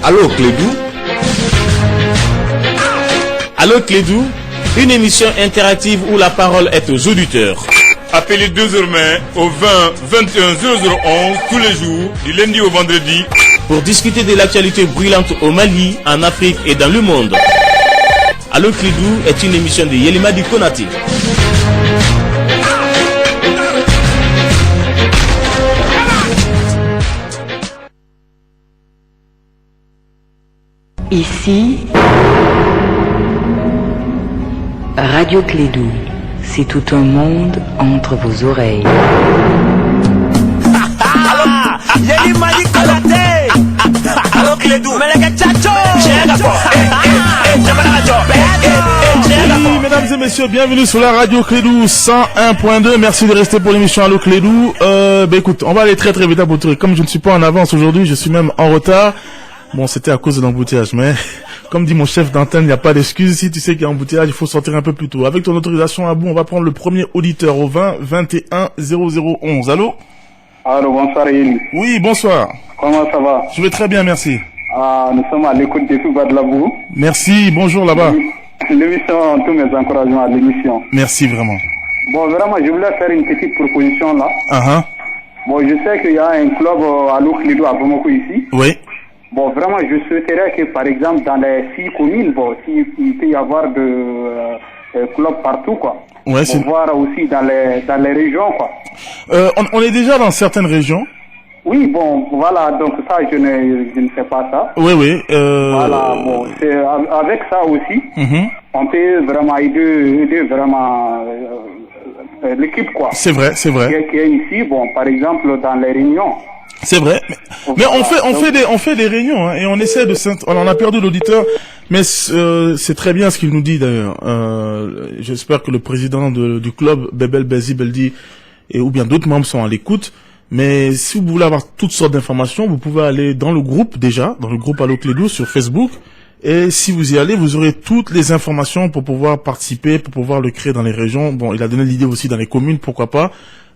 Allô Clédou. Allô Clédou, une émission interactive où la parole est aux auditeurs. Appelez désormais au 20 21 0011 tous les jours, du lundi au vendredi, pour discuter de l'actualité brûlante au Mali, en Afrique et dans le monde. Allô Clédou est une émission de Yelimadi Konati. Ici, Radio Clédou, c'est tout un monde entre vos oreilles. Yelimadi Konati. Allô Clédou, oui, mesdames et messieurs, bienvenue sur la radio Clédou 101.2. Merci de rester pour l'émission Allô Clédou. Écoute, on va aller très très vite à Boutouré. Comme je ne suis pas en avance aujourd'hui, je suis même en retard. Bon, c'était à cause de l'embouteillage, mais comme dit mon chef d'antenne, il n'y a pas d'excuse. Si tu sais qu'il y a embouteillage, il faut sortir un peu plus tôt. Avec ton autorisation, Abou, on va prendre le premier auditeur au 20 21 0011. Allô? Allô, bonsoir Yéli. Oui, bonsoir. Comment ça va? Je vais très bien, merci. Nous sommes à l'écoute de tout bas de la boue. Merci, bonjour là-bas. L'émission, tous mes encouragements à l'émission. Merci vraiment. Bon, vraiment, je voulais faire une petite proposition là. Bon, je sais qu'il y a un club à Allô Clédou à Bamako ici. Oui. Bon, vraiment, je souhaiterais que, par exemple, dans les 6 communes, bon, s'il peut y avoir de clubs partout, quoi. Ouais, c'est... voir aussi dans les régions, quoi. On est déjà dans certaines régions. Oui, bon, voilà, donc ça, je ne sais pas ça. Oui, oui. Voilà, bon, c'est avec ça aussi, on peut vraiment aider vraiment l'équipe, quoi. C'est vrai, c'est vrai. Qui est ici, bon, par exemple, dans les réunions. C'est vrai, mais on fait des réunions hein, et on essaie de on en a perdu l'auditeur, mais c'est très bien ce qu'il nous dit d'ailleurs. J'espère que le président du club Bebel Bezi Beldi et ou bien d'autres membres sont à l'écoute. Mais si vous voulez avoir toutes sortes d'informations, vous pouvez aller dans le groupe déjà, dans le groupe Allô Clédou sur Facebook. Et si vous y allez, vous aurez toutes les informations pour pouvoir participer, pour pouvoir le créer dans les régions. Bon, il a donné l'idée aussi dans les communes, pourquoi pas.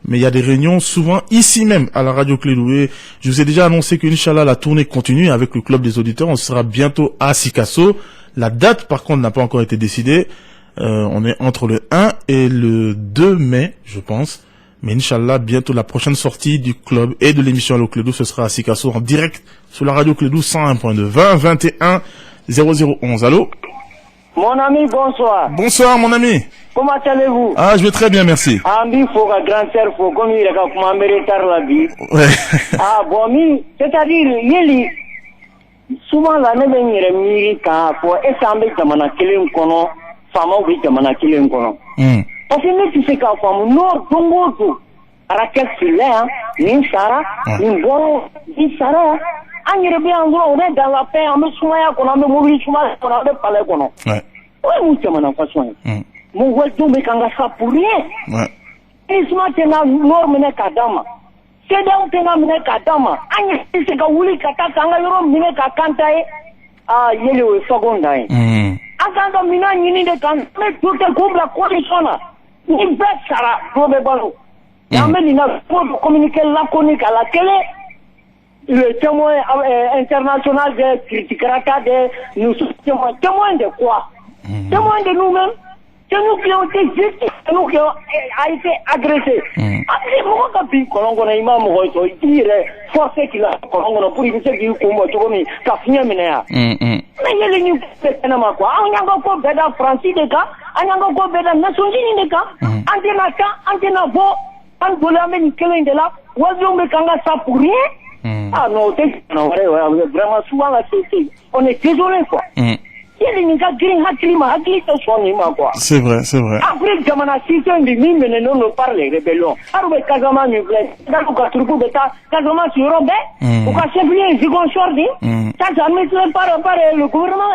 Mais il y a des réunions souvent ici même à la radio Clédou. Et je vous ai déjà annoncé qu'Inch'Allah, la tournée continue avec le club des auditeurs. On sera bientôt à Sikasso. La date, par contre, n'a pas encore été décidée. On est entre le 1 et le 2 mai, je pense. Mais Inch'Allah, bientôt la prochaine sortie du club et de l'émission Allô Clédou, ce sera à Sikasso en direct sur la radio Clédou 101.2 20 21 0011. Allô? Mon ami, bonsoir. Bonsoir, mon ami. Comment allez-vous? Ah, je vais très bien, merci. Ah, mi faut que grand sœur faut comme il a comment méritar la vie. Ouais. Ah, bon, mi, c'est-à-dire, yeli, souvent la même miri quand faut essayer de mana kelen kono, fama ou de mana kelen kono. Parce que tu sais qu'à femme, nord, dongo, à la quête sur l'air, ni Sarah, ni Boro, ni Sarah. On est dans la paix, on est soumaya, on a mobile soumaya, on a palais kono. Ouais. Oui, nous sommes en façon. Mon voile tombe quand ça pour rien. Ouais. Et ce matin, nord mene kadama. C'est donc un mene kadama. Agne, c'est que Wuli Kata Kanga, mene Kakantae, ah, yellow secondaire. Akanda mina nini de kan, mais tout est comme la coalition. Ni bête Sarah, pour me ballon. Yamé, il a pour communiquer laconique à la télé. Le témoin international de critiquerata de nous sommes témoins de quoi? Témoins de nous-mêmes. C'est nous qui avons été justice, c'est nous qui avons été agressés. Après, moi, quand je colongo na imam hoito, il forcé qu'il a colongo na pour il sait qu'il combat tout comme kafnya minea. Mais il y a les niveaux de nama quoi. On y a encore beda Francis de cas, on y a encore beda Nations Unies de cas. Antena bo, on voulait amener quelqu'un de là. Oiseau me kanga ça pour rien. Ah non, vraiment souvent là c'est on est désolé quoi. C'est vrai, c'est vrai. Après, Gamana System, les mimes ne nous parlent les rébellions. Alors, Kazama nous plaît. Dans le cas de Kazama sur Robert, ou qu'à Chevrier, Zigon Chordi, ça jamais par le gouvernement.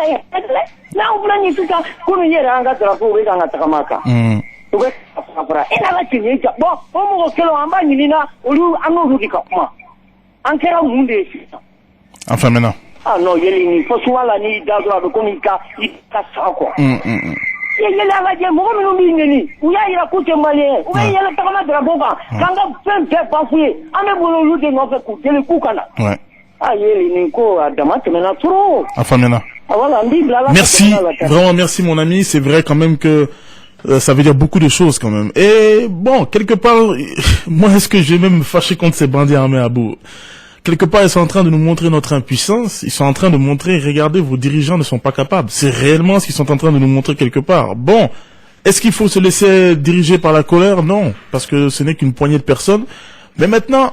Là, on planifie ça. Comme hier, on a trouvé dans la Takamaka. Et là, tu dis, bon, on va faire un bain, il y a un autre qui capte. En quel monde est ce? Enfin, maintenant. Ah non, il faut souvent la nuit dans le communicat, il casse ça quoi. yɛlɛ an ka jɛ mɔgɔ minnu b'i neni u y'a yira k'u tɛ maliyɛn u bɛ yɛlɛ tagama drapeau kan k'an ka fɛn bɛɛ bafu ye an bɛ bolo olu de nɔfɛ k'u deli k'u ka na yeli nin ko a dama tɛmɛna trop a faamuyana merci vraiment merci mon ami c'est vrai quand même que ça veut dire beaucoup de choses quand même et bon quelque part moi est-ce que je vais même me fâcher contre ces bandits armés à bout. Quelque part, ils sont en train de nous montrer notre impuissance. Ils sont en train de montrer, regardez, vos dirigeants ne sont pas capables. C'est réellement ce qu'ils sont en train de nous montrer quelque part. Bon, est-ce qu'il faut se laisser diriger par la colère? Non, parce que ce n'est qu'une poignée de personnes. Mais maintenant,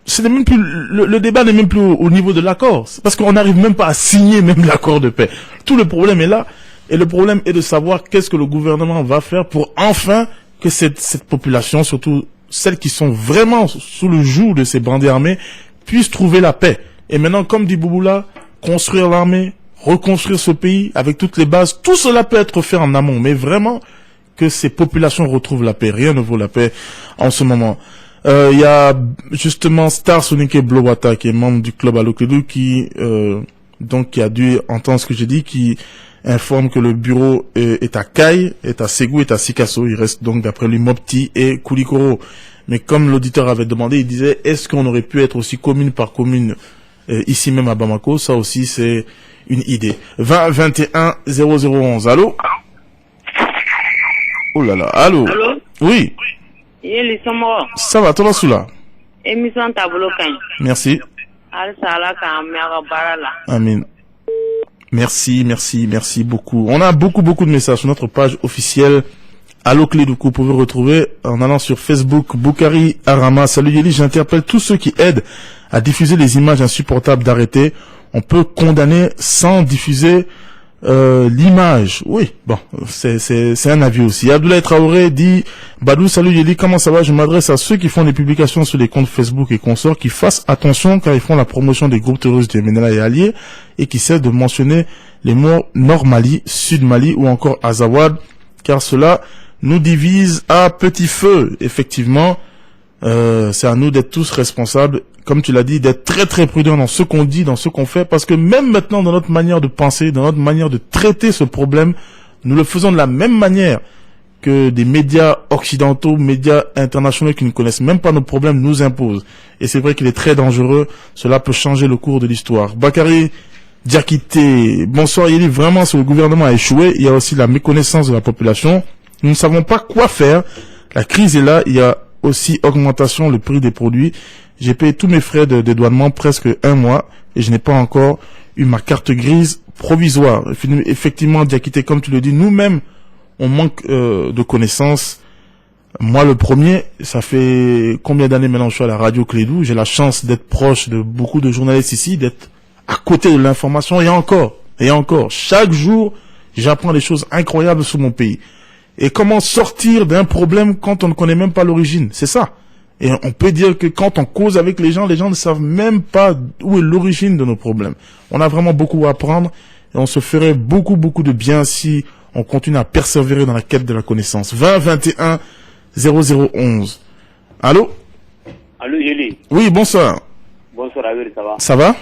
ce n'est même plus, le débat n'est même plus au niveau de l'accord. C'est parce qu'on n'arrive même pas à signer même l'accord de paix. Tout le problème est là. Et le problème est de savoir qu'est-ce que le gouvernement va faire pour enfin que cette population, surtout celles qui sont vraiment sous le joug de ces bandits armés, puissent trouver la paix. Et maintenant, comme dit Bouboula, construire l'armée, reconstruire ce pays avec toutes les bases, tout cela peut être fait en amont, mais vraiment que ces populations retrouvent la paix. Rien ne vaut la paix en ce moment. Il y a justement Star Sonic Blowata, qui est membre du club Allo Clédou, qui a dû entendre ce que j'ai dit, qui informe que le bureau est à Caille, est à Ségou, est à Sikasso. Il reste donc d'après lui Mopti et Koulikoro. Mais comme l'auditeur avait demandé, il disait, est-ce qu'on aurait pu être aussi commune par commune ici même à Bamako? Ça aussi, c'est une idée. 20 21 0011. Allô? Oh là là, allô? Allô? Oui. Ça va, toi là? Émission tableau quand? Merci. Amen. Merci beaucoup. On a beaucoup de messages sur notre page officielle Allo Clédou. Vous pouvez retrouver en allant sur Facebook. Boukari Arama, salut Yeli, j'interpelle tous ceux qui aident à diffuser les images insupportables d'arrêtés. On peut condamner sans diffuser l'image. Oui, bon, c'est un avis aussi. Abdoulaye Traoré dit, Badou, salut Yeli, comment ça va? Je m'adresse à ceux qui font des publications sur les comptes Facebook et consorts, qui fassent attention quand ils font la promotion des groupes terroristes du MNLA et alliés, et qui cessent de mentionner les mots Nord Mali, Sud Mali ou encore Azawad, car cela nous divise à petit feu. Effectivement, c'est à nous d'être tous responsables, comme tu l'as dit, d'être très prudents dans ce qu'on dit, dans ce qu'on fait, parce que même maintenant dans notre manière de penser, dans notre manière de traiter ce problème, nous le faisons de la même manière que des médias occidentaux, médias internationaux qui ne connaissent même pas nos problèmes nous imposent. Et c'est vrai qu'il est très dangereux, cela peut changer le cours de l'histoire. Bakary Diakité, bonsoir Yeli, vraiment si le gouvernement a échoué, il y a aussi la méconnaissance de la population. Nous ne savons pas quoi faire. La crise est là. Il y a aussi augmentation le prix des produits. J'ai payé tous mes frais de dédouanement presque 1 mois et je n'ai pas encore eu ma carte grise provisoire. Effectivement, Diakité, comme tu le dis, nous-mêmes, on manque de connaissances. Moi, le premier, ça fait combien d'années maintenant que je suis à la radio Clédou. J'ai la chance d'être proche de beaucoup de journalistes ici, d'être à côté de l'information. Et encore, chaque jour, j'apprends des choses incroyables sur mon pays. Et comment sortir d'un problème quand on ne connaît même pas l'origine? C'est ça. Et on peut dire que quand on cause avec les gens ne savent même pas où est l'origine de nos problèmes. On a vraiment beaucoup à apprendre et on se ferait beaucoup de bien si on continue à persévérer dans la quête de la connaissance. 20 21 0011. Allô? Allô, Yeli. Oui, bonsoir. Bonsoir, Abel, ça va? Ça va?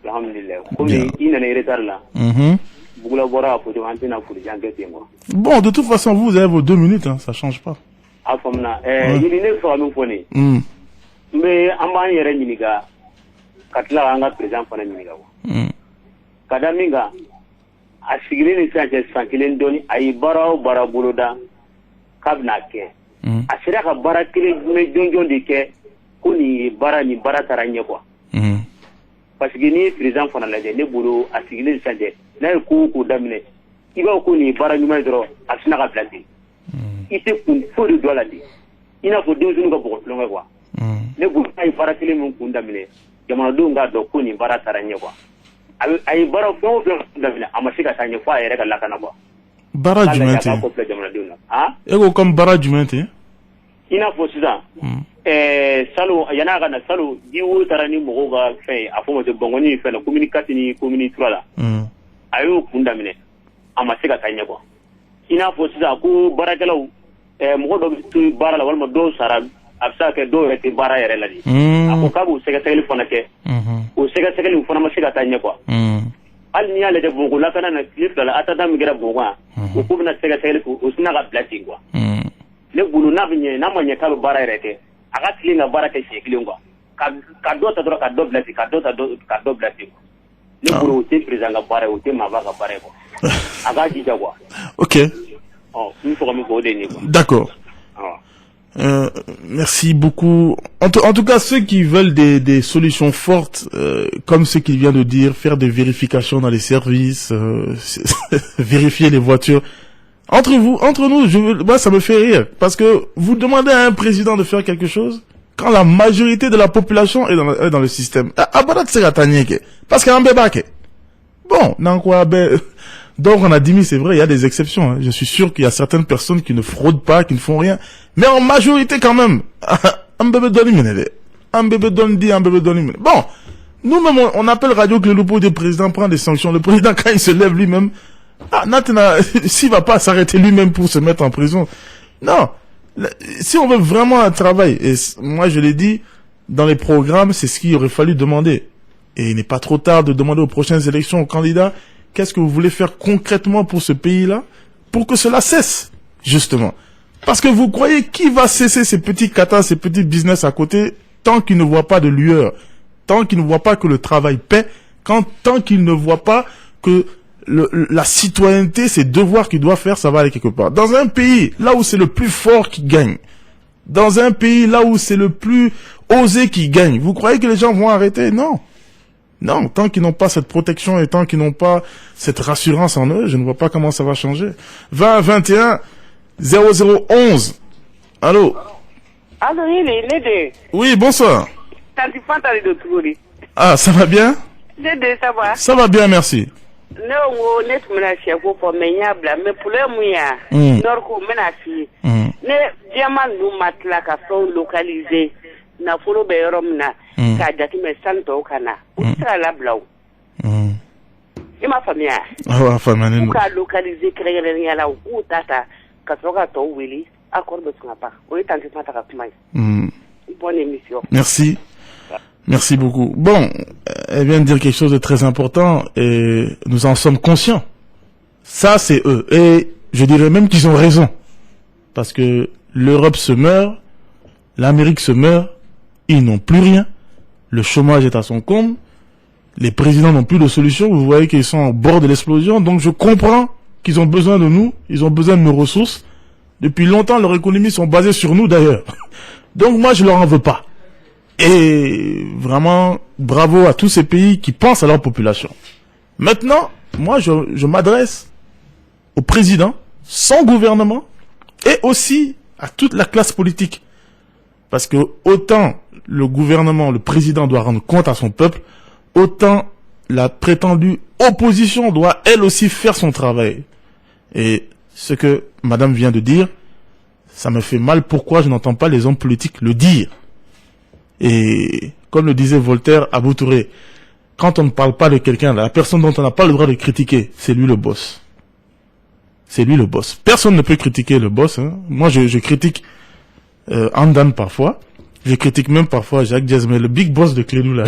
Alhamdulillah. Comme il y a un retard là. Bon, de toute façon, vous avez vos 2 minutes, hein, ça change pas. Mais amman yɛrɛ ɲininka ka tila an ka président fana ɲininka ka da min kan a sigilen ni sisan cɛ san kelen dɔɔni a ye baara o baara boloda k'a bɛna kɛ a sera ka baara kelen jɔnjɔn de kɛ ko nin baara taara ɲɛ quoi parce que ni président fana lajɛ ne bolo a sigilen sisan cɛ n'a ye ko daminɛ i b'a ko nin baara ɲuman dɔrɔn a sina ka bila ten i tɛ kun foyi de dɔ la ten i n'a fɔ denmisɛnninw ka bɔgɔ tulonkɛ quoi ne bolo a ye baara kelen min kun daminɛ jamanadenw k'a dɔn ko nin baara taara ɲɛ quoi a ye baara fɛn o fɛn daminɛ a ma se ka taa ɲɛ fo a yɛrɛ ka lakana quoi baara jumɛn tɛ jamanadenw na e ko comme baara jumɛn tɛ i n'a fɔ sisan salo yan'a ka na salo ji wo taara ni mɔgɔw ka fɛn ye a fɔ ma se bɔngɔni ni fɛn na commune 4 ni commune 3 la a y'o kun daminɛ a ma se ka taa ɲɛ quoi i n'a fɔ sisan ko baarakɛlaw mɔgɔ dɔ bɛ to baara la walima dɔw sara a bɛ se ka kɛ dɔw yɛrɛ tɛ baara yɛrɛ la de a ko k'a b'o sɛgɛsɛgɛli fana kɛ o sɛgɛsɛgɛli fana ma se ka taa ɲɛ quoi hali n'i y'a lajɛ Bamakɔ lakana na tile 2 la attentat min kɛra Bamakɔ o ko bɛna sɛgɛsɛgɛli kɛ o sina ka bila ten quoi ne bolo n'a bɛ ɲɛ n'a ma ɲɛ k'a bɛ baara yɛrɛ kɛ a ka tilen ka baara kɛ siɲɛ kelen quoi ka dɔ ta dɔrɔn ka dɔ bila ten ka dɔ ta ka dɔ bila ten ne bolo o tɛ président ka baara ye o tɛ maaba ka baara ye quoi a k'a jija quoi. Ok. N fɔra min fɔ o de ye nin quoi. D'accord. Merci beaucoup. En tout cas, ceux qui veulent des solutions fortes, comme ce qu'il vient de dire, faire des vérifications dans les services, vérifier les voitures. Entre nous, moi, ça me fait rire. Parce que vous demandez à un président de faire quelque chose, quand la majorité de la population est dans le système. Parce qu'il y a un bébé. Bon, donc on a dit, c'est vrai, il y a des exceptions. Hein. Je suis sûr qu'il y a certaines personnes qui ne fraudent pas, qui ne font rien. Mais en majorité quand même, un bébé donne un bébé donne dit, un bébé donne. Bon, nous-mêmes, on appelle Radio Clédou pour des présidents prendre des sanctions. Le président, quand il se lève lui-même, s'il va pas s'arrêter lui-même pour se mettre en prison. Non. Si on veut vraiment un travail, et moi je l'ai dit, dans les programmes, c'est ce qu'il aurait fallu demander. Et il n'est pas trop tard de demander aux prochaines élections aux candidats, qu'est-ce que vous voulez faire concrètement pour ce pays-là, pour que cela cesse, justement. Parce que vous croyez qui va cesser ces petits katas, ces petits business à côté, tant qu'il ne voit pas de lueur, tant qu'il ne voit pas que le travail paie, tant qu'il ne voit pas que la citoyenneté, ses devoirs qu'il doit faire, ça va aller quelque part. Dans un pays, là où c'est le plus fort qui gagne, dans un pays, là où c'est le plus osé qui gagne, vous croyez que les gens vont arrêter? Non. Non, tant qu'ils n'ont pas cette protection et tant qu'ils n'ont pas cette rassurance en eux, je ne vois pas comment ça va changer. 20 21 0011. Allô? Allô, Lédé. Oui, bonsoir. Ah, ça va bien? Lédé, ça va? Ça va bien, merci. Non, net mena cheko pour menyabla, mais pour le mouya, norko mena fi. Ne diamant nous matla ka son localisé. Na folo be yoromna ka jati me santo kana. Utra la blau. Ima famia. Ah, famia. Ka localiser créer yala ou tata ka soka to wili accord de snapa. O etanti mata ka kumai. Bonne émission. Merci. Merci beaucoup. Bon, elle vient de dire quelque chose de très important et nous en sommes conscients. Ça, c'est eux. Et je dirais même qu'ils ont raison. Parce que l'Europe se meurt, l'Amérique se meurt, ils n'ont plus rien, le chômage est à son comble, les présidents n'ont plus de solution, vous voyez qu'ils sont au bord de l'explosion, donc je comprends qu'ils ont besoin de nous, ils ont besoin de nos ressources. Depuis longtemps, leurs économies sont basées sur nous d'ailleurs. Donc moi, je leur en veux pas. Et vraiment, bravo à tous ces pays qui pensent à leur population. Maintenant, moi, je m'adresse au président, son gouvernement, et aussi à toute la classe politique. Parce que autant le gouvernement, le président doit rendre compte à son peuple, autant la prétendue opposition doit elle aussi faire son travail. Et ce que madame vient de dire, ça me fait mal. Pourquoi je n'entends pas les hommes politiques le dire? Et comme le disait Voltaire à Boutouré, quand on ne parle pas de quelqu'un, la personne dont on n'a pas le droit de critiquer, c'est lui le boss. C'est lui le boss. Personne ne peut critiquer le boss. Hein. Moi, je critique Andan parfois. Je critique même parfois Jacques Diaz, mais le big boss de Clédou, là,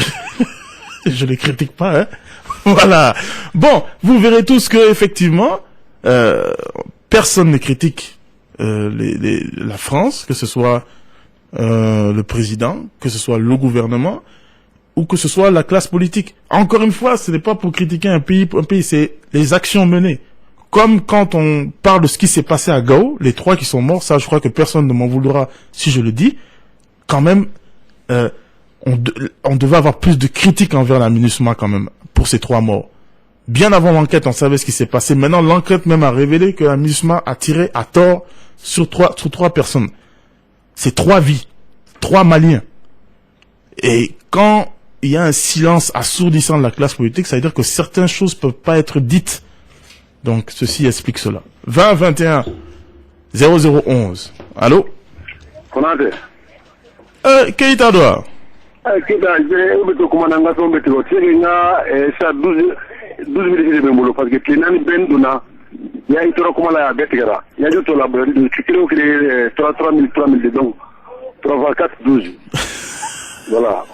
je ne le critique pas. Hein. Voilà. Bon, vous verrez tous que effectivement, personne ne critique la France, que ce soit le président, que ce soit le gouvernement, ou que ce soit la classe politique. Encore une fois, ce n'est pas pour critiquer un pays, c'est les actions menées. Comme quand on parle de ce qui s'est passé à Gao, les 3 qui sont morts, ça je crois que personne ne m'en voudra si je le dis, quand même, on devait avoir plus de critiques envers la MINUSMA quand même, pour ces 3 morts. Bien avant l'enquête, on savait ce qui s'est passé. Maintenant, l'enquête même a révélé que la MINUSMA a tiré à tort sur 3 personnes. C'est 3 vies, 3 Maliens. Et quand il y a un silence assourdissant de la classe politique, ça veut dire que certaines choses peuvent pas être dites. Donc, ceci explique cela. 20 21 0011. Allô? Konate. Keita doa. Keita, je vais te commander un gâteau, mais tu vas tirer ça 12 minutes de boulot parce que tu n'as ben dona. Il y a une trop comment la bête gara. Il y a du tout la bonne. Tu kilo créer 3 000 dedans. 3 4 12. Voilà.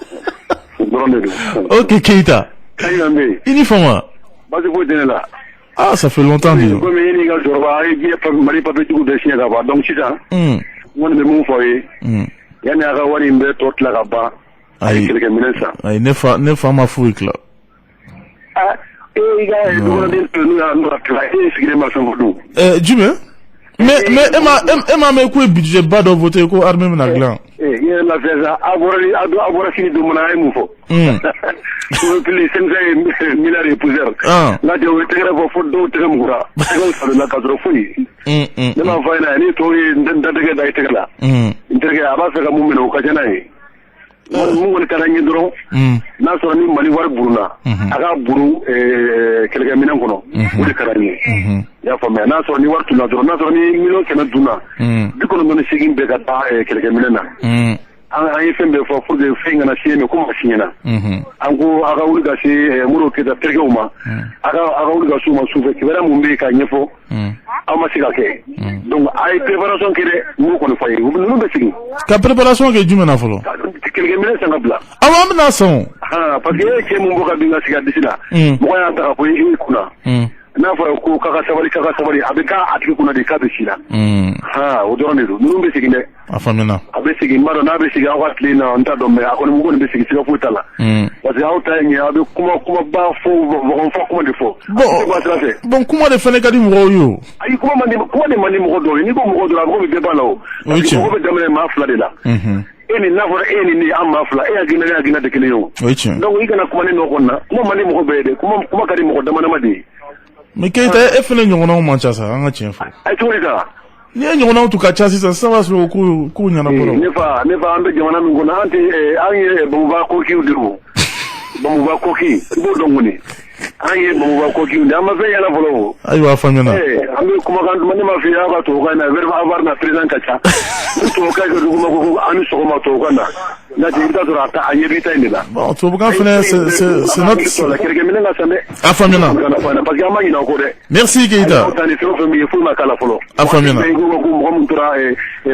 Ok Keita. Il y faut moi. Parce que vous êtes là. Ah, ça fait longtemps, dis donc. Comme il y a des gens qui ont Marie Papé tout de suite là-bas. Donc, c'est ça. On est mon foyer. Il y a un rawari mbe tot là-bas. Avec quelqu'un de ça. Aïe, ne femme à fouille là. Ah, et il y a des gens qui ont travaillé, c'est qui marchent en vous. Jume? Mais Emma, mais quoi, budget bas dans votre quoi, armée menaglan? Il y a la fait ça. Avoir fini de mon aïe, moufo. Les 5 milliards de poussières. Là, tu veux te faire pour photo, tu veux me voir. C'est comme ça, la cadre fouille. Ne m'en fais pas, ni toi, d'intégrer d'ailleurs là. Intégrer à base de la moumine au Kajanaï. Moumine Karani Dron, n'a pas ni Maniwar Bruna. Aga Buru, quelqu'un minangono, ou de Karani. Ya famille, n'a pas ni War Tuna, n'a pas ni Milo Kenaduna. Du coup, on est seguin Begata, quelqu'un minana. An yi fɛn bɛɛ fɔ pour que fɛn kana siɲɛ mɛ ko ma siɲɛ na an ko a ka wuli ka se Modibo Keyita terikɛw ma a ka wuli ka s'u ma su fɛ kibaruya mun bɛ yen k'a ɲɛfɔ aw ma se ka kɛ donc a ye préparation kɛ dɛ n b'o kɔni fɔ a ye ninnu bɛ segin ka préparation kɛ jumɛn na fɔlɔ kɛlɛkɛminɛ san ka bila awɔ an bɛna sɔn parce que e ye cɛ mun bɔ ka bin ka sigi a disi la mɔgɔ y'a ta ka bɔ i kunna n'a fɔra ko k'a ka sabali a bɛ k'a tigi kunna de k'a bɛ si la o dɔrɔn de don ninnu bɛ segin dɛ a faamuna a bɛ segin n b'a dɔn n'a bɛ segin aw ka tile na n t'a dɔn mɛ a kɔni mugu nin bɛ segin siga foyi t'a la parce que aw ta ye ɲɛ a bɛ kumaba fɔ ɲɔgɔn fɔ kuma de fɔ bon kuma de fɛnɛ ka di mɔgɔw ye o ayi kuma de man di mɔgɔ dɔw ye n'i ko mɔgɔ dɔw la mɔgɔ bɛ bɛɛ b'a la o parce que mɔgɔ bɛ daminɛ maa fila de la e ni n'a fɔra e ni ne an maa fila e hakilina ne hakilina tɛ kelen ye o donc i kana kuma ne nɔ kɔni na kuma man di mɔgɔ bɛɛ ye dɛ kuma ka di mɔgɔ dama de ye mais Keita e fɛnɛ ɲɔgɔnnaw man ca sa an ka tiɲɛ fɔ ayi cogo di sa ni ye ɲɔgɔnnaw tun ka ca sisan sisan b'a sɔrɔ ko ɲɛnabɔ ne fa an bɛ jamana min kɔnɔ an ye bamuba kokiw de o bamuba koki i b'o dɔn kɔni an ye bamuba kokiw de an ma fɛn yɛlɛ fɔlɔ o ayiwa a faamuyana an bɛ kumakan duman ne ma f'i ye aw ka tubabukan na verbe avoir na président ka ca ni tubabukan kɛ duguma ko an ni sɔgɔma tubabukan na n'o tɛ i bɛ taa sɔrɔ a ɲɛ b'i ta in de la bon tubabukan fɛnɛ c'est notre kɛlɛkɛminɛ ka san dɛ a faamuyana parce que an ma ɲinɛ o kɔ dɛ merci Keita aw ta ni fɛn o fɛn min ye foyi ma k'a la fɔlɔ a faamuyana ko mɔgɔ min tora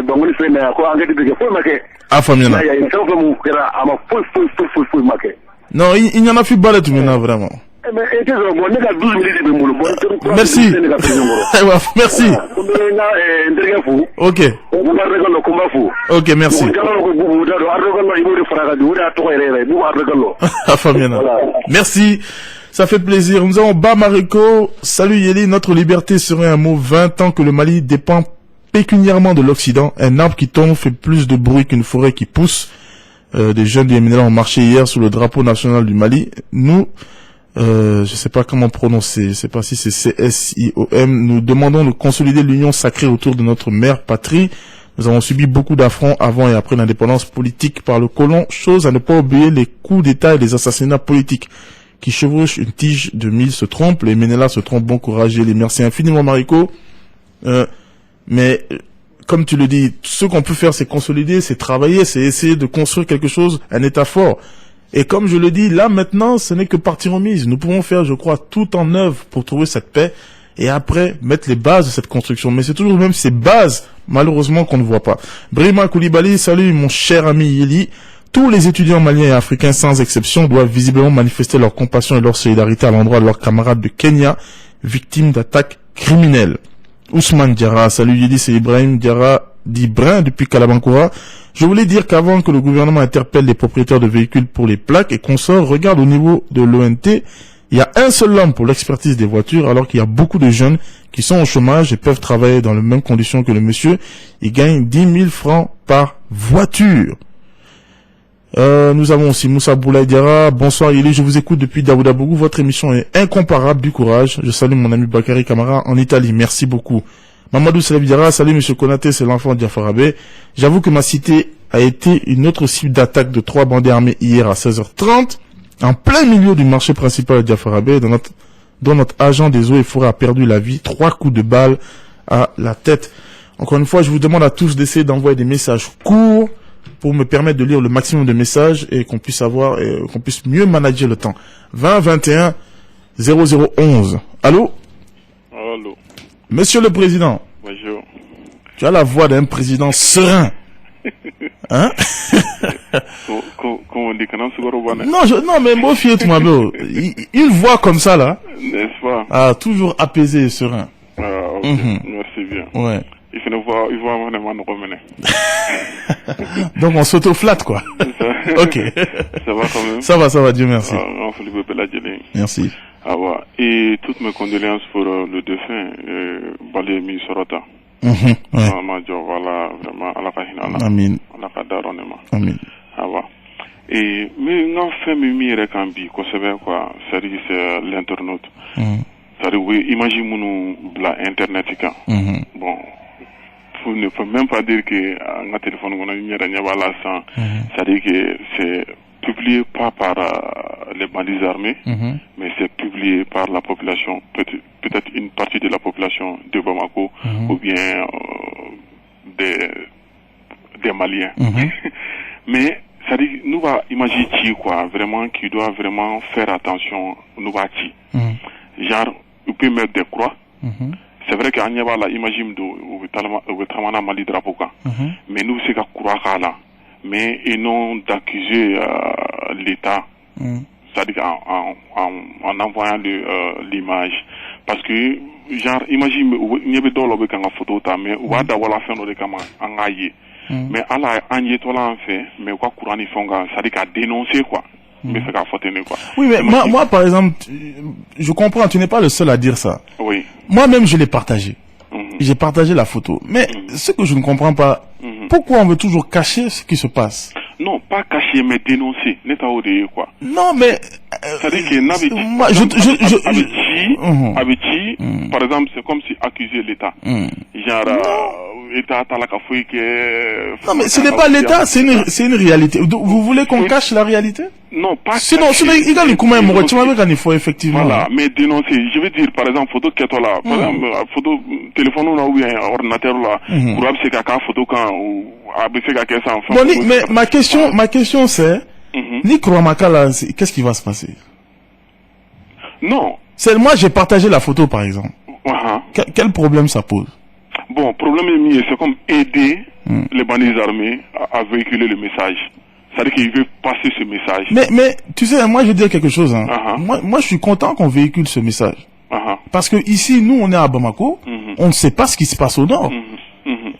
bangoni fɛn na yan ko enquête bɛ kɛ foyi ma kɛ a faamuyana fɛn o fɛn mun kɛra a ma foyi ma kɛ non i ɲɛnafi ba de tun bɛ na vraiment mais e tɛ sɔrɔ bon ne ka 12 minutes de bɛ n bolo bon merci ayiwa merci ko n bɛ n ka n terikɛ fo ok ko Ardo ko n b'a fo ok merci jalo ko bubu da do Ardo Gallo i b'o de fara ka di o de y'a tɔgɔ yɛrɛ bubu Ardo Gallo a faamuyana merci. Ça fait plaisir. Nous avons Bamariko. Salut Yeli, notre liberté serait un mot 20 ans que le Mali dépend pécuniairement de l'Occident. Un arbre qui tombe fait plus de bruit qu'une forêt qui pousse. Des jeunes du MNLA ont marché hier sous le drapeau national du Mali. Nous, je sais pas comment prononcer, je sais pas si c'est CSIOM, nous demandons de consolider l'union sacrée autour de notre mère patrie. Nous avons subi beaucoup d'affronts avant et après l'indépendance politique par le colon, chose à ne pas oublier les coups d'État et les assassinats politiques. Qui chevauche une tige de mille se trompe, les Ménélas se trompent, bon courage et les merci infiniment Mariko. Mais comme tu le dis, ce qu'on peut faire c'est consolider, c'est travailler, c'est essayer de construire quelque chose, un état fort. Et comme je le dis, là maintenant ce n'est que partie remise. Nous pouvons faire, je crois, tout en œuvre pour trouver cette paix et après mettre les bases de cette construction. Mais c'est toujours même ces bases, malheureusement, qu'on ne voit pas. Brima Koulibaly, salut mon cher ami Yeli. Tous les étudiants maliens et africains sans exception doivent visiblement manifester leur compassion et leur solidarité à l'endroit de leurs camarades de Kenya, victimes d'attaques criminelles. Ousmane Diarra, salut Yedi, c'est Ibrahim Diarra d'Ibrin depuis Kalabankoura. Je voulais dire qu'avant que le gouvernement interpelle les propriétaires de véhicules pour les plaques et consorts, regarde au niveau de l'ONT, il y a un seul homme pour l'expertise des voitures alors qu'il y a beaucoup de jeunes qui sont au chômage et peuvent travailler dans les mêmes conditions que le monsieur. Ils gagnent 10 000 francs par voiture. Nous avons aussi Moussa Boulaye Diarra. Bonsoir Yeli, je vous écoute depuis Daoudabougou. Votre émission est incomparable, du courage. Je salue mon ami Bakary Camara en Italie. Merci beaucoup. Mamadou Saleb Diarra, salut monsieur Konaté, c'est l'enfant de Diafarabé. J'avoue que ma cité a été une autre cible d'attaque de 3 bandits armés hier à 16h30, en plein milieu du marché principal de Diafarabé, dont notre agent des eaux et forêts a perdu la vie, 3 coups de balle à la tête. Encore une fois, je vous demande à tous d'essayer d'envoyer des messages courts, pour me permettre de lire le maximum de messages et qu'on puisse qu'on puisse mieux manager le temps. 20 21 0011. Allô? Allô. Monsieur le Président. Bonjour. Tu as la voix d'un président serein. Hein? Comment on dit que non, non, mais moi, fier, une voix comme ça, là. N'est-ce pas? Ah, toujours apaisé et serein. Ah, ok. Merci bien. Ouais. Il faut vraiment nous remener. Donc on s'auto-flatte, quoi. Ok. Ça va quand même? Ça va, Dieu merci. Merci. Ah ouais. Et toutes mes condoléances pour le défunt, Balémi Sorota. Voilà, vraiment, Amin. Amin. Ah ouais. Et, mais, non, fait mimi rekambi, quoi, c'est-à-dire que c'est l'internaute. C'est-à-dire, oui, imaginez-nous la internet, bon. Vous ne pouvez même pas dire que un téléphone qu'on a mis à c'est-à-dire que c'est publié pas par les bandits armés, mais c'est publié par la population, peut-être une partie de la population de Bamako, ou bien des Maliens. Mais c'est-à-dire nous va imaginer quoi, vraiment qui doit vraiment faire attention, nous va genre, on peut mettre des croix. C'est vrai qu'il y a la imagine de Mali drapeau, mais nous c'est qu'à croire là, mais et non d'accuser l'État, c'est-à-dire en envoyant l'image, parce que genre imagine il y a dans le cas photo mais ou à d'avoir fait nos comment en aïe, mais à la aïe toi là en fait, mais quoi courant ils font c'est-à-dire qu'à dénoncer quoi. Mais c'est qu'à faute quoi. Oui, mais moi par exemple, je comprends, tu n'es pas le seul à dire ça. Oui. Moi-même je l'ai partagé. J'ai partagé la photo. Mais ce que je ne comprends pas, pourquoi on veut toujours cacher ce qui se passe? Non, pas cacher, mais dénoncer. N'est-ce pas quoi? Non, mais c'est-à-dire que moi, par exemple, c'est comme si accuser l'État. Genre, État non, mais ce n'est pas l'État, c'est une réalité. Vous voulez qu'on cache la réalité? Non, pas sinon, il gagne comment il faut effectivement. Voilà, mais dénoncer. Je veux dire, par exemple, photo que toi là, par exemple, photo téléphone là ou bien ordinateur là, pour c'est qu'à photo quand ou ABC qu'à ça enfin. Bon, mais ma question c'est, ni Kouramaka là, qu'est-ce qui va se passer? Non. C'est moi j'ai partagé la photo par exemple. Quel problème ça pose? Bon, problème est mis, c'est comme aider les bandits armés à véhiculer le message. C'est-à-dire qu'il veut passer ce message. Mais tu sais, moi je veux dire quelque chose. Moi je suis content qu'on véhicule ce message. Parce que ici, nous on est à Bamako, on ne sait pas ce qui se passe au nord.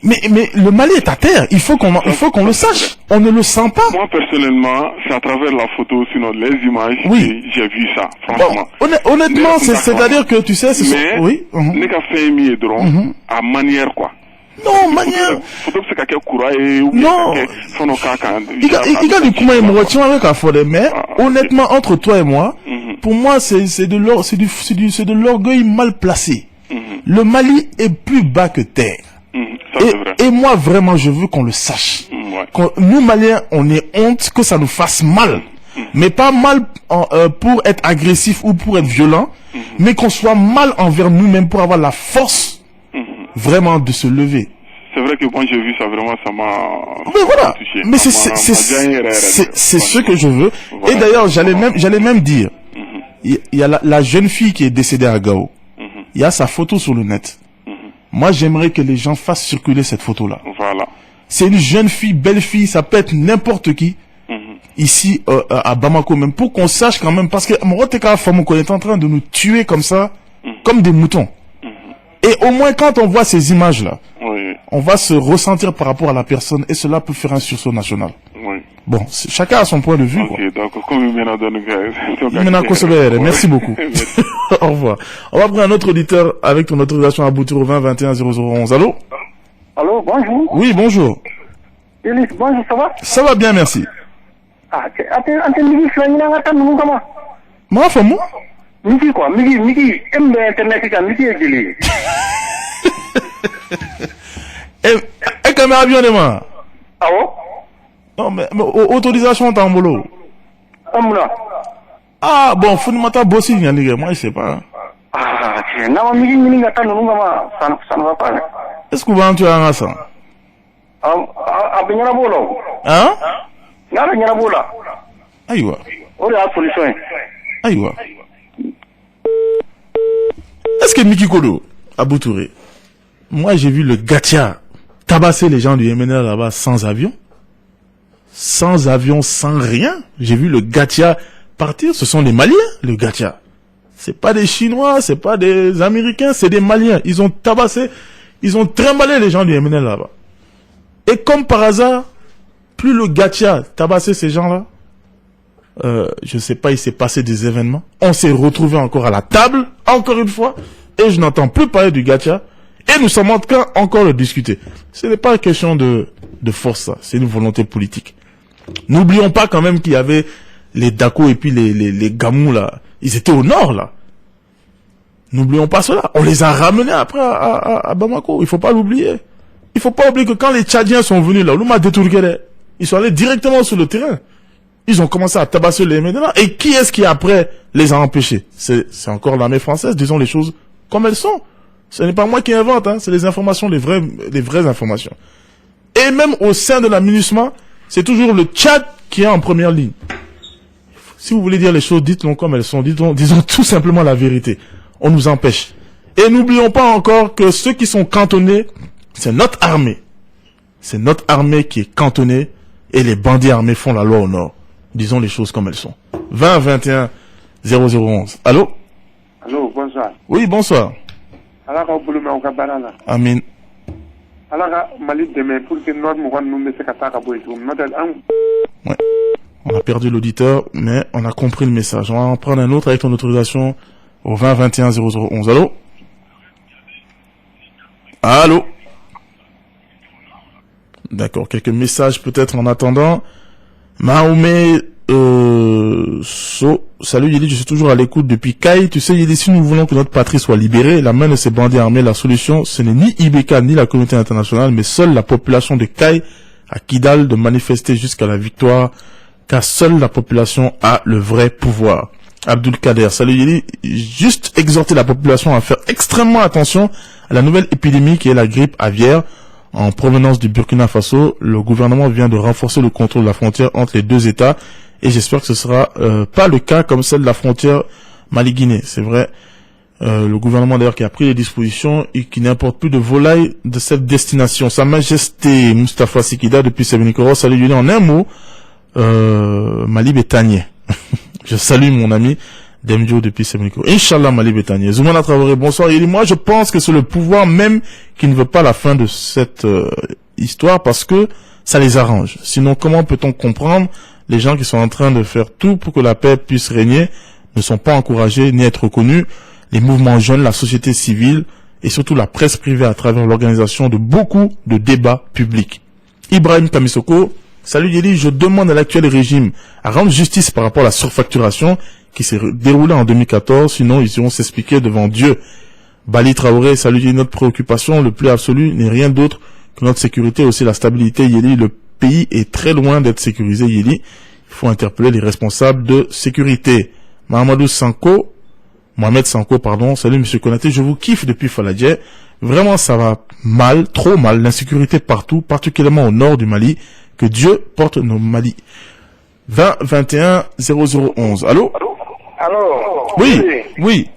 Mais le Mali est à terre, il faut qu'on le sache. On ne le sent pas. Moi personnellement, c'est à travers la photo, sinon les images, que j'ai vu ça, franchement. Bon, honnêtement, c'est-à-dire que tu sais, oui. N'est qu'à faire mieux drone à manière quoi. Non, manière. Photo c'est quelqu'un courage ou non. Il y a du comment il me retient avec la photo, mais honnêtement, entre toi et moi, pour moi, c'est de l'orgueil mal placé. Le Mali est plus bas que terre. Et moi vraiment je veux qu'on le sache. Nous Maliens on est honte que ça nous fasse mal, mais pas mal pour être agressif ou pour être violent, mais qu'on soit mal envers nous-mêmes pour avoir la force vraiment de se lever. C'est vrai que moi j'ai vu ça vraiment, ça m'a. Mais voilà. Touché. Mais c'est ce que je veux. Voilà. Et d'ailleurs j'allais même dire, il y a la jeune fille qui est décédée à Gao. Il y a sa photo sur le net. Moi, j'aimerais que les gens fassent circuler cette photo-là. Voilà. C'est une jeune fille, belle fille, ça peut être n'importe qui. Ici, à Bamako même, pour qu'on sache quand même, parce que Moroteka Famouko est en train de nous tuer comme ça, comme des moutons. Et au moins, quand on voit ces images-là, on va se ressentir par rapport à la personne, et cela peut faire un sursaut national. Bon, chacun a son point de vue. Ok, d'accord. Comme merci beaucoup. Au revoir. On va prendre un autre auditeur avec ton autorisation à Bouturo 20 21 0011. Allô? Allô, bonjour. Oui, bonjour. Elis, bonjour, ça va? Ça va bien, merci. Ah, attends, Migi, je suis en comment? Moi, femme? Migi, quoi? Migi, aime Internet, Migi est gelé. Et caméra bien de moi? Ah bon? Non, mais autorisation tambolo. Ah bon, faut nous mettre bosser, moi je sais pas. Ah, tiens, non, mais ça ne va pas. Est-ce que vous en tuez un ça? Ah, ben, y'en a beau là. Hein? Y'en a beau là. Aïwa. On est à la solution. Aïwa. Est-ce que Miki Kodo a Boutouré? Moi j'ai vu le Gatia tabasser les gens du MNL là-bas sans avion. Sans avion, sans rien. J'ai vu le Gatia partir. Ce sont les Maliens, le Gatia. C'est pas des Chinois, c'est pas des Américains, c'est des Maliens. Ils ont tabassé, ils ont trimballé les gens du MNL là-bas. Et comme par hasard, plus le Gatia tabassait ces gens-là, je sais pas, il s'est passé des événements. On s'est retrouvé encore à la table, encore une fois, et je n'entends plus parler du Gatia. Et nous sommes en train encore de discuter. Ce n'est pas une question de force, ça. C'est une volonté politique. N'oublions pas quand même qu'il y avait les Dako et puis les Gamou, là. Ils étaient au nord, là. N'oublions pas cela. On les a ramenés après à Bamako. Il faut pas l'oublier. Il faut pas oublier que quand les Tchadiens sont venus là, ils sont allés directement sur le terrain. Ils ont commencé à tabasser les MNLA. Et qui est-ce qui après les a empêchés? C'est encore l'armée française. Disons les choses comme elles sont. Ce n'est pas moi qui invente, hein. C'est les informations, les vraies informations. Et même au sein de la MINUSMA, c'est toujours le Tchad qui est en première ligne. Si vous voulez dire les choses, dites-le comme elles sont. Disons tout simplement la vérité. On nous empêche. Et n'oublions pas encore que ceux qui sont cantonnés, c'est notre armée. C'est notre armée qui est cantonnée et les bandits armés font la loi au nord. Disons les choses comme elles sont. 20 21 0011. Allô? Allô, bonsoir. Oui, bonsoir. Amin. Ouais. On a perdu l'auditeur, mais on a compris le message. On va en prendre un autre avec ton autorisation au 20 21 0011. Allô? Allô? D'accord, quelques messages peut-être en attendant. Mahomet salut Yéli, je suis toujours à l'écoute depuis Kai. Tu sais Yéli, si nous voulons que notre patrie soit libérée, la main de ces bandits armés, la solution, ce n'est ni IBK ni la communauté internationale, mais seule la population de Kai à Kidal de manifester jusqu'à la victoire, car seule la population a le vrai pouvoir. Abdul Kader, salut Yéli, juste exhorter la population à faire extrêmement attention à la nouvelle épidémie qui est la grippe aviaire. En provenance du Burkina Faso, le gouvernement vient de renforcer le contrôle de la frontière entre les deux États et j'espère que ce sera pas le cas comme celle de la frontière Mali-Guinée. C'est vrai, le gouvernement d'ailleurs qui a pris les dispositions et qui n'importe plus de volailles de cette destination. Sa Majesté Mustafa Sikida depuis Sévénikoro, salut Yéli, en un mot, Mali Bétanier. Je salue mon ami Demdio depuis Sévénikoro. Inch'Allah Mali Bétanier. Zoumana Traoré, bonsoir Yéli. Moi je pense que c'est le pouvoir même qui ne veut pas la fin de cette histoire parce que ça les arrange. Sinon comment peut-on comprendre les gens qui sont en train de faire tout pour que la paix puisse régner ne sont pas encouragés ni être reconnus. Les mouvements jeunes, la société civile et surtout la presse privée à travers l'organisation de beaucoup de débats publics. Ibrahim Kamisoko, salut Yéli, je demande à l'actuel régime à rendre justice par rapport à la surfacturation qui s'est déroulée en 2014, sinon ils iront s'expliquer devant Dieu. Bali Traoré, salut Yéli, notre préoccupation le plus absolu n'est rien d'autre que notre sécurité et aussi la stabilité Yéli. Le pays est très loin d'être sécurisé Yéli. Il faut interpeller les responsables de sécurité. Mohamed Sanko, salut Monsieur Konaté, je vous kiffe depuis Faladje. Vraiment ça va mal, trop mal, l'insécurité partout, particulièrement au nord du Mali. Que Dieu porte nos Mali. 20 21 0011. Allô? Allô? Oui, oui.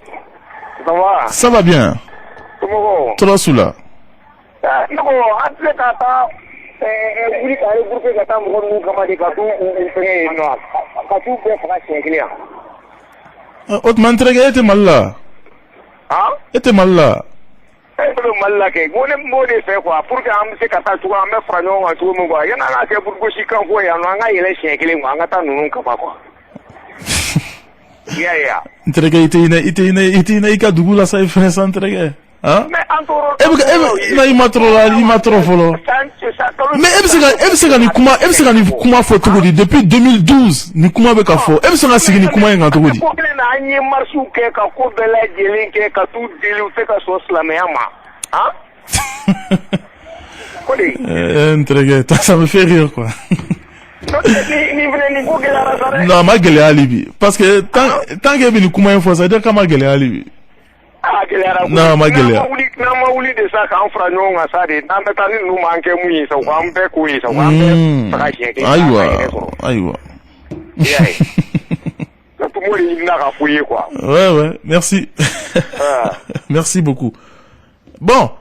Ça va? Ça va bien. Comment? Toi Soula. Otman Trega était mal là. Hein? Était mal là. Malake, on est modé fait quoi pour que am se kata tu am fra no wa tu mo ba yana na ke burgo shi kan ko ya no anga yele shi kele mo anga ta nunu ka ba quoi. Ya. Trega ite ika dugula sa ifensa Trega. Hein? Mais antoro. Na imatro folo. Mais ebsega ni kuma fo tugudi depuis 2012 ni kuma be ka fo. Ebsega sigi ni kuma nga tugudi. Ko na anyi marsu ke ka ko bela jeli ke ka tu delu te ka so slameyama. Hein? Entregue, ça me fait rire quoi. Non, ma gueule à Libye. Parce que tant que bien comment il faut ça dire comment gueule à Libye. Non, ma gueule. Na ma wuli de ça quand fra no nga ça de na beta ni nu manke mu ça wa mbe ko yi ça wa mbe para cheke. Aïwa. Tout le monde il n'a pas fouillé quoi. Ouais, merci. Merci beaucoup. Bon,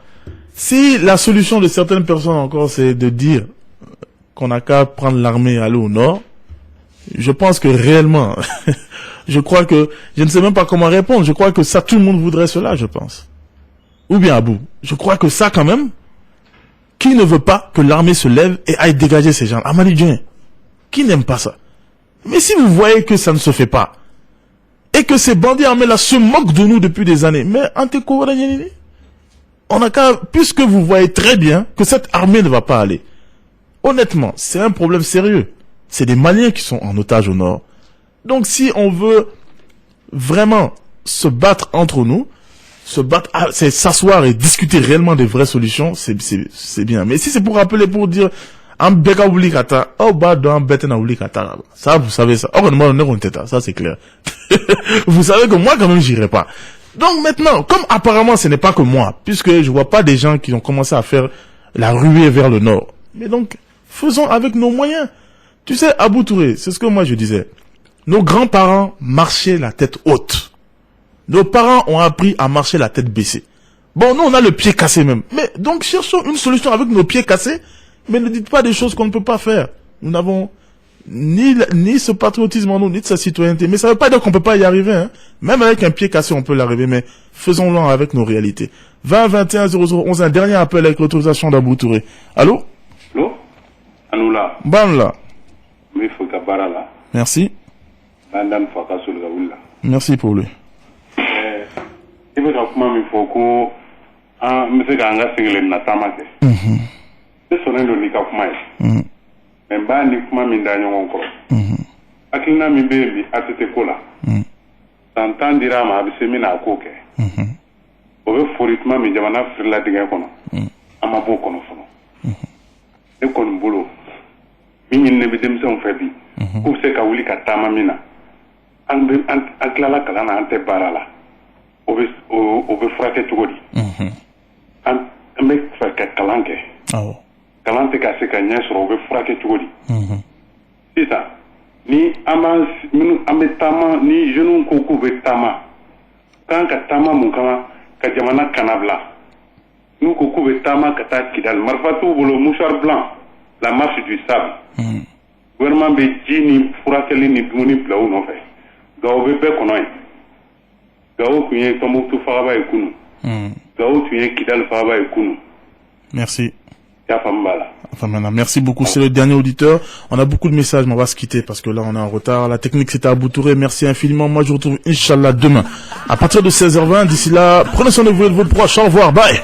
si la solution de certaines personnes encore c'est de dire qu'on n'a qu'à prendre l'armée et aller au nord, je pense que réellement Je crois que, je ne sais même pas comment répondre. Je crois que ça, tout le monde voudrait cela, je pense. Ou bien Abou. Je crois que ça, quand même, qui ne veut pas que l'armée se lève et aille dégager ces gens? Amadi Djouin. Qui n'aime pas ça? Mais si vous voyez que ça ne se fait pas, et que ces bandits armés-là se moquent de nous depuis des années, mais on a qu'à, puisque vous voyez très bien que cette armée ne va pas aller. Honnêtement, c'est un problème sérieux. C'est des Maliens qui sont en otage au nord. Donc si on veut vraiment se battre entre nous, c'est s'asseoir et discuter réellement des vraies solutions, c'est bien. Mais si c'est pour rappeler, pour dire, ça, vous savez ça. Ça c'est clair. Vous savez que moi quand même j'irai pas. Donc maintenant, comme apparemment ce n'est pas que moi, puisque je vois pas des gens qui ont commencé à faire la ruée vers le nord. Mais donc, faisons avec nos moyens. Tu sais, Abou Touré, c'est ce que moi je disais. Nos grands-parents marchaient la tête haute. Nos parents ont appris à marcher la tête baissée. Bon, nous on a le pied cassé même. Mais donc cherchons une solution avec nos pieds cassés, mais ne dites pas des choses qu'on ne peut pas faire. Nous n'avons ni ce patriotisme en nous, ni de sa citoyenneté. Mais ça ne veut pas dire qu'on ne peut pas y arriver. Hein. Même avec un pied cassé, on peut l'arriver, mais faisons-le avec nos réalités. 20 21 00 un dernier appel avec l'autorisation d'Abou Touré. Allô? Allô? Allô là? Ban là. Merci. Merci pour lui. Il veut comment il faut que monsieur Ganga single na tamake. C'est son nom de Nikafuma. Mais ba ni kuma min da nyongo ko. Akina mi bebi atete kola. Tantan dira ma bisemina akoke. Obe foritma mi jamana frila diga kono. Ama bo kono fono. E kono bolo. Min ne bi demson febi. Ku se ka wuli ka tama mina. An aklala kala na ante barala. Obe frake tugodi. An me frake kalanke. Oh. Kalante ka se ka nyesro obe frake tugodi. Sisa ni ama minu ambe tama ni jeune ko be tama. Kan ka tama mun kama ka jamana kanabla. Nu ko be tama ka ta kidal marfatu bolo mouchard blanc la marche du sable. Gouvernement be jini furakeli ni dumuni blaou no fe. Gawo be kono yi. Gawo kunye Tombouctou faraba ekunu. Gawo kunye Kidal faraba ekunu. Merci. Yafambala. Enfin maintenant, merci beaucoup. C'est le dernier auditeur. On a beaucoup de messages, mais on va se quitter parce que là on est en retard. La technique c'était Abou Touré. Merci infiniment. Moi je vous retrouve Inch'Allah demain à partir de 16h20. D'ici là, prenez soin de vous et de vos proches. Au revoir. Bye.